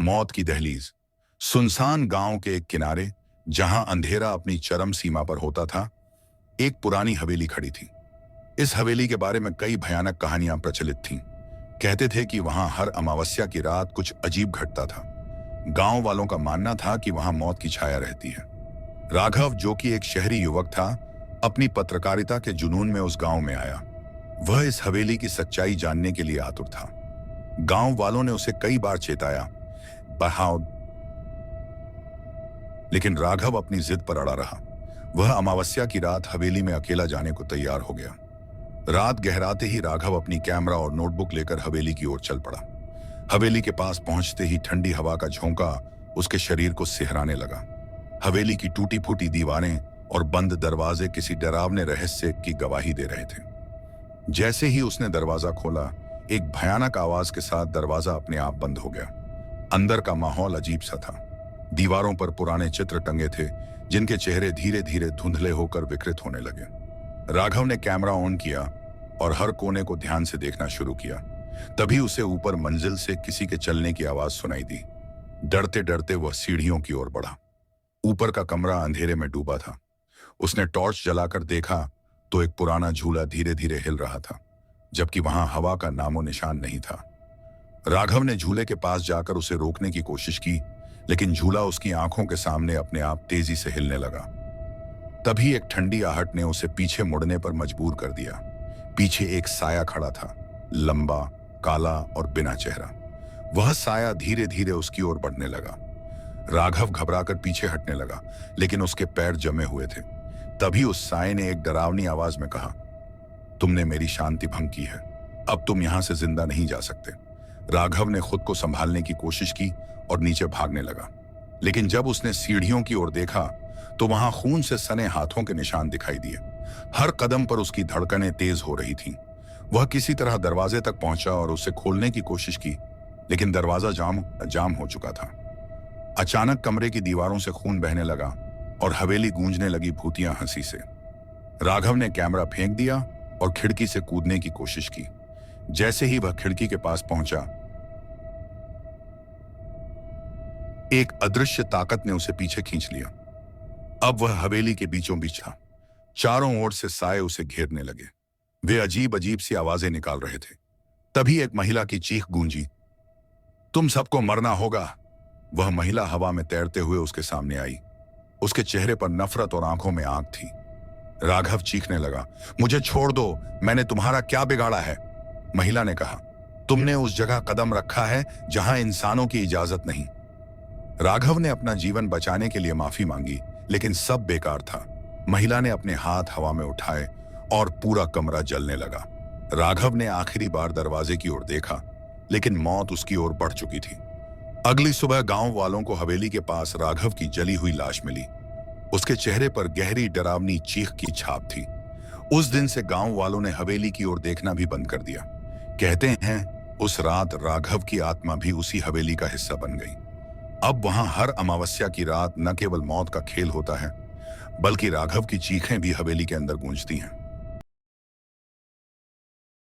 मौत की दहलीज। सुनसान गांव के एक किनारे, जहां अंधेरा अपनी चरम सीमा पर होता था, एक पुरानी हवेली खड़ी थी। इस हवेली के बारे में कई भयानक कहानियां प्रचलित थीं। कहते थे कि वहां हर अमावस्या की रात कुछ अजीब घटता था। गांव वालों का मानना था कि वहां मौत की छाया रहती है। राघव, जो कि एक शहरी युवक था, अपनी पत्रकारिता के जुनून में उस गांव में आया। वह इस हवेली की सच्चाई जानने के लिए आतुर था। गांव वालों ने उसे कई बार चेताया, बहाव, लेकिन राघव अपनी जिद पर अड़ा रहा। वह अमावस्या की रात हवेली में अकेला जाने को तैयार हो गया। रात गहराते ही राघव अपनी कैमरा और नोटबुक लेकर हवेली की ओर चल पड़ा। हवेली के पास पहुंचते ही ठंडी हवा का झोंका उसके शरीर को सिहराने लगा। हवेली की टूटी फूटी दीवारें और बंद दरवाजे किसी डरावने रहस्य की गवाही दे रहे थे। जैसे ही उसने दरवाजा खोला, एक भयानक आवाज के साथ दरवाजा अपने आप बंद हो गया। अंदर का माहौल अजीब सा था। दीवारों पर पुराने चित्र टंगे थे, जिनके चेहरे धीरे धीरे धुंधले होकर विकृत होने लगे। राघव ने कैमरा ऑन किया और हर कोने को ध्यान से देखना शुरू किया। तभी उसे ऊपर मंजिल से किसी के चलने की आवाज सुनाई दी। डरते डरते वह सीढ़ियों की ओर बढ़ा। ऊपर का कमरा अंधेरे में डूबा था। उसने टॉर्च जलाकर देखा तो एक पुराना झूला धीरे धीरे हिल रहा था, जबकि वहां हवा का नामो निशान नहीं था। राघव ने झूले के पास जाकर उसे रोकने की कोशिश की, लेकिन झूला उसकी आंखों के सामने अपने आप तेजी से हिलने लगा। तभी एक ठंडी आहट ने उसे पीछे मुड़ने पर मजबूर कर दिया। पीछे एक साया खड़ा था, लंबा, काला और बिना चेहरा। वह साया धीरे धीरे उसकी ओर बढ़ने लगा। राघव घबराकर पीछे हटने लगा, लेकिन उसके पैर जमे हुए थे। तभी उस साये ने एक डरावनी आवाज में कहा, तुमने मेरी शांति भंग की है, अब तुम यहां से जिंदा नहीं जा सकते। राघव ने खुद को संभालने की कोशिश की और नीचे भागने लगा, लेकिन जब उसने सीढ़ियों की ओर देखा तो वहां खून से सने हाथों के निशान दिखाई दिए। हर कदम पर उसकी धड़कनें तेज हो रही थीं। वह किसी तरह दरवाजे तक पहुंचा और उसे खोलने की कोशिश की, लेकिन दरवाजा जाम हो चुका था। अचानक कमरे की दीवारों से खून बहने लगा और हवेली गूंजने लगी भूतिया हंसी से। राघव ने कैमरा फेंक दिया और खिड़की से कूदने की कोशिश की। जैसे ही वह खिड़की के पास पहुंचा, एक अदृश्य ताकत ने उसे पीछे खींच लिया। अब वह हवेली के बीचों बीच था। चारों ओर से साए उसे घेरने लगे। वे अजीब अजीब सी आवाजें निकाल रहे थे। तभी एक महिला की चीख गूंजी, तुम सबको मरना होगा। वह महिला हवा में तैरते हुए उसके सामने आई। उसके चेहरे पर नफरत और आंखों में आग थी। राघव चीखने लगा, मुझे छोड़ दो, मैंने तुम्हारा क्या बिगाड़ा है? महिला ने कहा, तुमने उस जगह कदम रखा है जहां इंसानों की इजाजत नहीं। राघव ने अपना जीवन बचाने के लिए माफी मांगी, लेकिन सब बेकार था। महिला ने अपने हाथ हवा में उठाए और पूरा कमरा जलने लगा। राघव ने आखिरी बार दरवाजे की ओर देखा, लेकिन मौत उसकी ओर बढ़ चुकी थी। अगली सुबह गांव वालों को हवेली के पास राघव की जली हुई लाश मिली। उसके चेहरे पर गहरी डरावनी चीख की छाप थी। उस दिन से गांव वालों ने हवेली की ओर देखना भी बंद कर दिया। कहते हैं उस रात राघव की आत्मा भी उसी हवेली का हिस्सा बन गई। अब वहां हर अमावस्या की रात न केवल मौत का खेल होता है, बल्कि राघव की चीखें भी हवेली के अंदर गूंजती हैं।